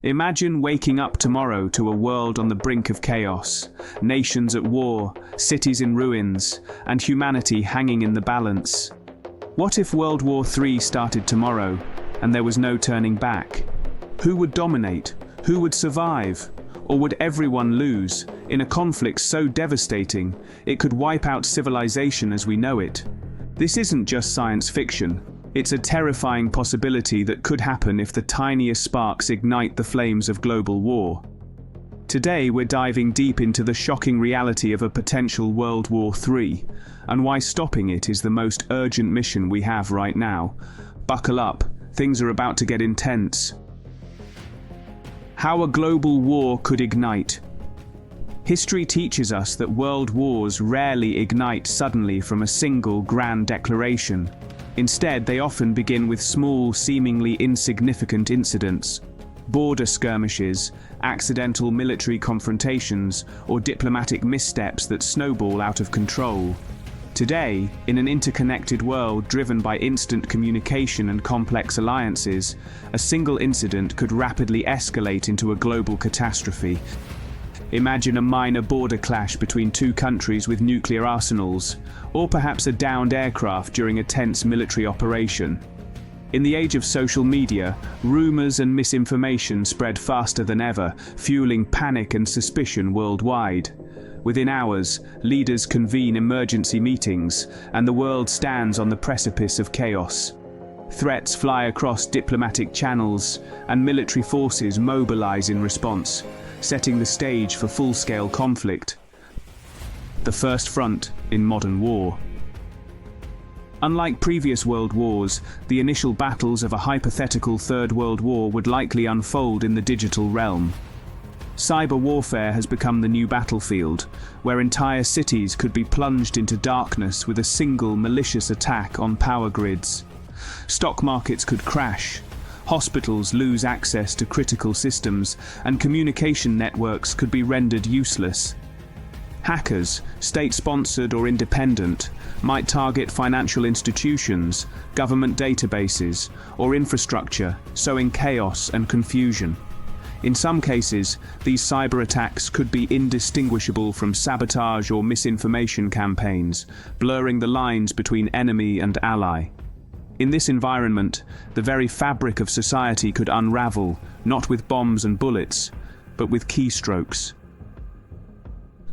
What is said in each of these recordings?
Imagine waking up tomorrow to a world on the brink of chaos, nations at war, cities in ruins, and humanity hanging in the balance. What if World War III started tomorrow, and there was no turning back? Who would dominate? Who would survive? Or would everyone lose, in a conflict so devastating, it could wipe out civilization as we know it? This isn't just science fiction. It's a terrifying possibility that could happen if the tiniest sparks ignite the flames of global war. Today we're diving deep into the shocking reality of a potential World War III, and why stopping it is the most urgent mission we have right now. Buckle up, things are about to get intense. How a global war could ignite. History teaches us that world wars rarely ignite suddenly from a single grand declaration. Instead, they often begin with small, seemingly insignificant incidents, border skirmishes, accidental military confrontations, or diplomatic missteps that snowball out of control. Today, in an interconnected world driven by instant communication and complex alliances, a single incident could rapidly escalate into a global catastrophe. Imagine a minor border clash between two countries with nuclear arsenals, or perhaps a downed aircraft during a tense military operation. In the age of social media, rumors and misinformation spread faster than ever, fueling panic and suspicion worldwide. Within hours, leaders convene emergency meetings, and the world stands on the precipice of chaos. Threats fly across diplomatic channels, and military forces mobilize in response, setting the stage for full-scale conflict. The first front in modern war. Unlike previous world wars, the initial battles of a hypothetical Third World War would likely unfold in the digital realm. Cyber warfare has become the new battlefield, where entire cities could be plunged into darkness with a single malicious attack on power grids. Stock markets could crash, hospitals lose access to critical systems, and communication networks could be rendered useless. Hackers, state-sponsored or independent, might target financial institutions, government databases, or infrastructure, sowing chaos and confusion. In some cases, these cyber attacks could be indistinguishable from sabotage or misinformation campaigns, blurring the lines between enemy and ally. In this environment, the very fabric of society could unravel, not with bombs and bullets, but with keystrokes.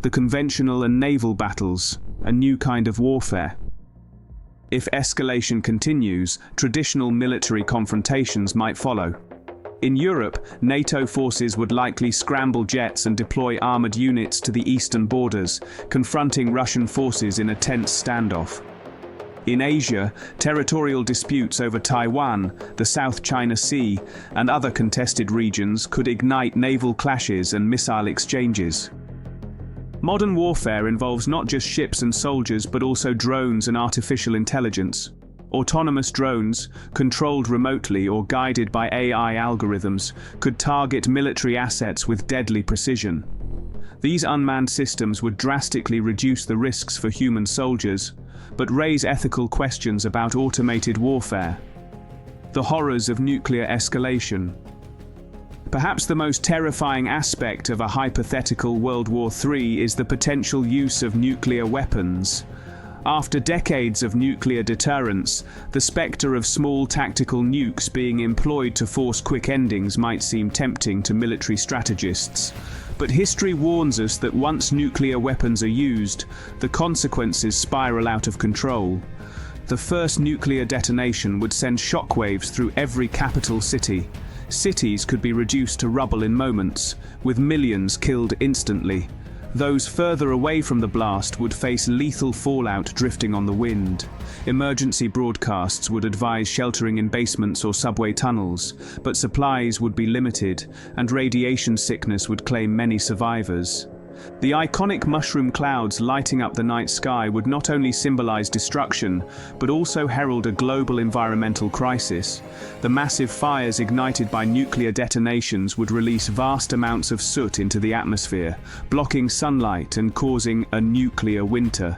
The conventional and naval battles, a new kind of warfare. If escalation continues, traditional military confrontations might follow. In Europe, NATO forces would likely scramble jets and deploy armored units to the eastern borders, confronting Russian forces in a tense standoff. In Asia, territorial disputes over Taiwan, the South China Sea, and other contested regions could ignite naval clashes and missile exchanges. Modern warfare involves not just ships and soldiers, but also drones and artificial intelligence. Autonomous drones, controlled remotely or guided by AI algorithms, could target military assets with deadly precision. These unmanned systems would drastically reduce the risks for human soldiers, but raise ethical questions about automated warfare. The horrors of nuclear escalation. Perhaps the most terrifying aspect of a hypothetical World War III is the potential use of nuclear weapons. After decades of nuclear deterrence, the spectre of small tactical nukes being employed to force quick endings might seem tempting to military strategists. But history warns us that once nuclear weapons are used, the consequences spiral out of control. The first nuclear detonation would send shockwaves through every capital city. Cities could be reduced to rubble in moments, with millions killed instantly. Those further away from the blast would face lethal fallout drifting on the wind. Emergency broadcasts would advise sheltering in basements or subway tunnels, but supplies would be limited, and radiation sickness would claim many survivors. The iconic mushroom clouds lighting up the night sky would not only symbolize destruction, but also herald a global environmental crisis. The massive fires ignited by nuclear detonations would release vast amounts of soot into the atmosphere, blocking sunlight and causing a nuclear winter.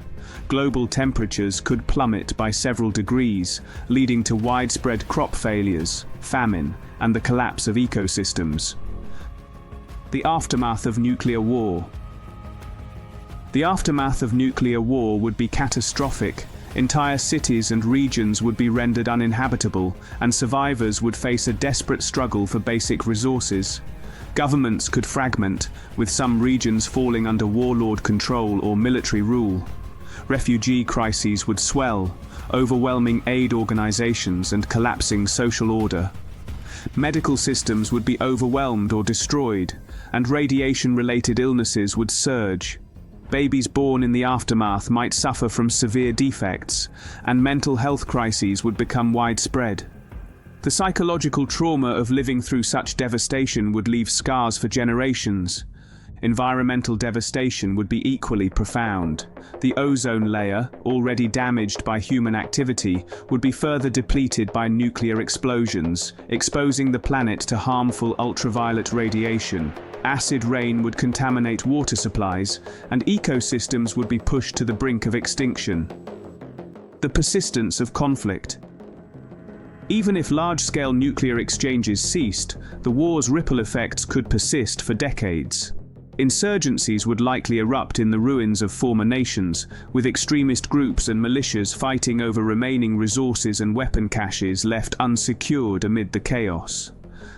Global temperatures could plummet by several degrees, leading to widespread crop failures, famine, and the collapse of ecosystems. The aftermath of nuclear war. The aftermath of nuclear war would be catastrophic. Entire cities and regions would be rendered uninhabitable, and survivors would face a desperate struggle for basic resources. Governments could fragment, with some regions falling under warlord control or military rule. Refugee crises would swell, overwhelming aid organizations and collapsing social order. Medical systems would be overwhelmed or destroyed, and radiation-related illnesses would surge. Babies born in the aftermath might suffer from severe defects, and mental health crises would become widespread. The psychological trauma of living through such devastation would leave scars for generations. Environmental devastation would be equally profound. The ozone layer, already damaged by human activity, would be further depleted by nuclear explosions, exposing the planet to harmful ultraviolet radiation. Acid rain would contaminate water supplies, and ecosystems would be pushed to the brink of extinction. The persistence of conflict. Even if large-scale nuclear exchanges ceased, the war's ripple effects could persist for decades. Insurgencies would likely erupt in the ruins of former nations, with extremist groups and militias fighting over remaining resources and weapon caches left unsecured amid the chaos.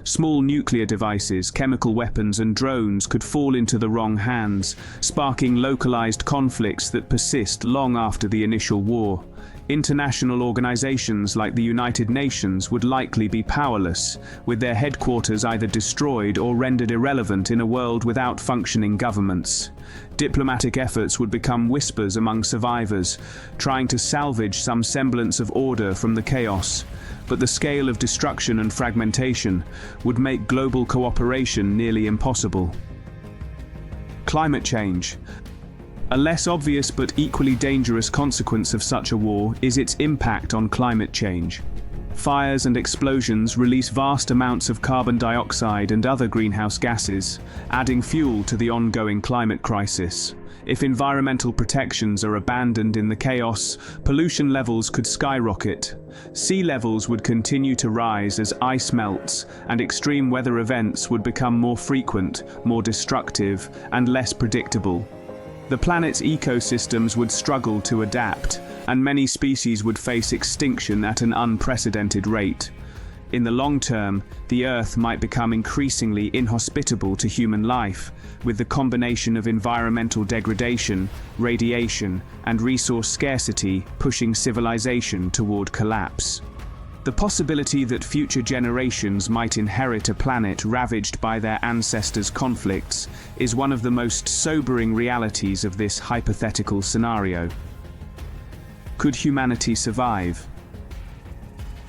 Small nuclear devices, chemical weapons and drones could fall into the wrong hands, sparking localized conflicts that persist long after the initial war. International organizations like the United Nations would likely be powerless, with their headquarters either destroyed or rendered irrelevant in a world without functioning governments. Diplomatic efforts would become whispers among survivors, trying to salvage some semblance of order from the chaos. But the scale of destruction and fragmentation would make global cooperation nearly impossible. Climate change. A less obvious but equally dangerous consequence of such a war is its impact on climate change. Fires and explosions release vast amounts of carbon dioxide and other greenhouse gases, adding fuel to the ongoing climate crisis. If environmental protections are abandoned in the chaos, pollution levels could skyrocket. Sea levels would continue to rise as ice melts, and extreme weather events would become more frequent, more destructive, and less predictable. The planet's ecosystems would struggle to adapt, and many species would face extinction at an unprecedented rate. In the long term, the Earth might become increasingly inhospitable to human life, with the combination of environmental degradation, radiation, and resource scarcity pushing civilization toward collapse. The possibility that future generations might inherit a planet ravaged by their ancestors' conflicts is one of the most sobering realities of this hypothetical scenario. Could humanity survive?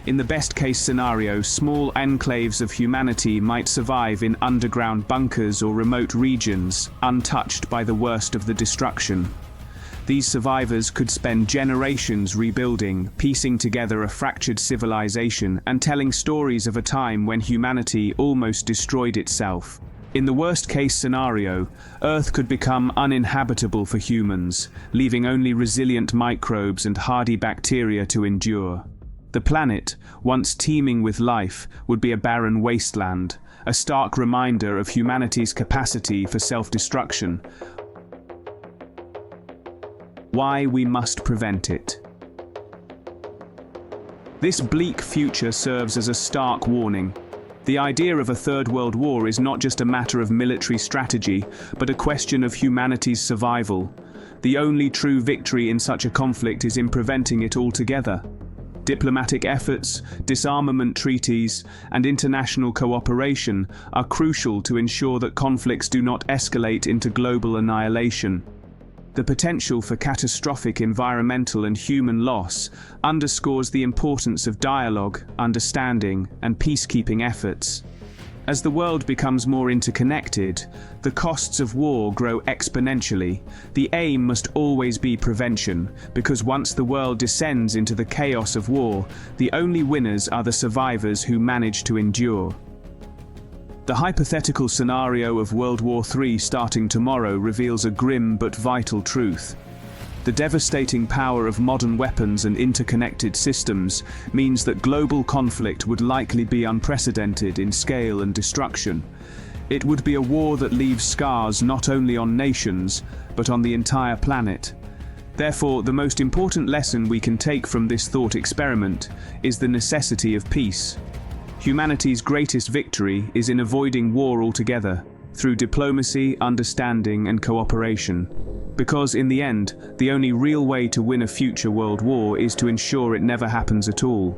In the best-case scenario, small enclaves of humanity might survive in underground bunkers or remote regions, untouched by the worst of the destruction. These survivors could spend generations rebuilding, piecing together a fractured civilization, and telling stories of a time when humanity almost destroyed itself. In the worst-case scenario, Earth could become uninhabitable for humans, leaving only resilient microbes and hardy bacteria to endure. The planet, once teeming with life, would be a barren wasteland, a stark reminder of humanity's capacity for self-destruction. Why we must prevent it. This bleak future serves as a stark warning. The idea of a Third World War is not just a matter of military strategy, but a question of humanity's survival. The only true victory in such a conflict is in preventing it altogether. Diplomatic efforts, disarmament treaties, and international cooperation are crucial to ensure that conflicts do not escalate into global annihilation. The potential for catastrophic environmental and human loss underscores the importance of dialogue, understanding, and peacekeeping efforts. As the world becomes more interconnected, the costs of war grow exponentially. The aim must always be prevention, because once the world descends into the chaos of war, the only winners are the survivors who manage to endure. The hypothetical scenario of World War III starting tomorrow reveals a grim but vital truth. The devastating power of modern weapons and interconnected systems means that global conflict would likely be unprecedented in scale and destruction. It would be a war that leaves scars not only on nations, but on the entire planet. Therefore, the most important lesson we can take from this thought experiment is the necessity of peace. Humanity's greatest victory is in avoiding war altogether, through diplomacy, understanding, and cooperation. Because in the end, the only real way to win a future world war is to ensure it never happens at all.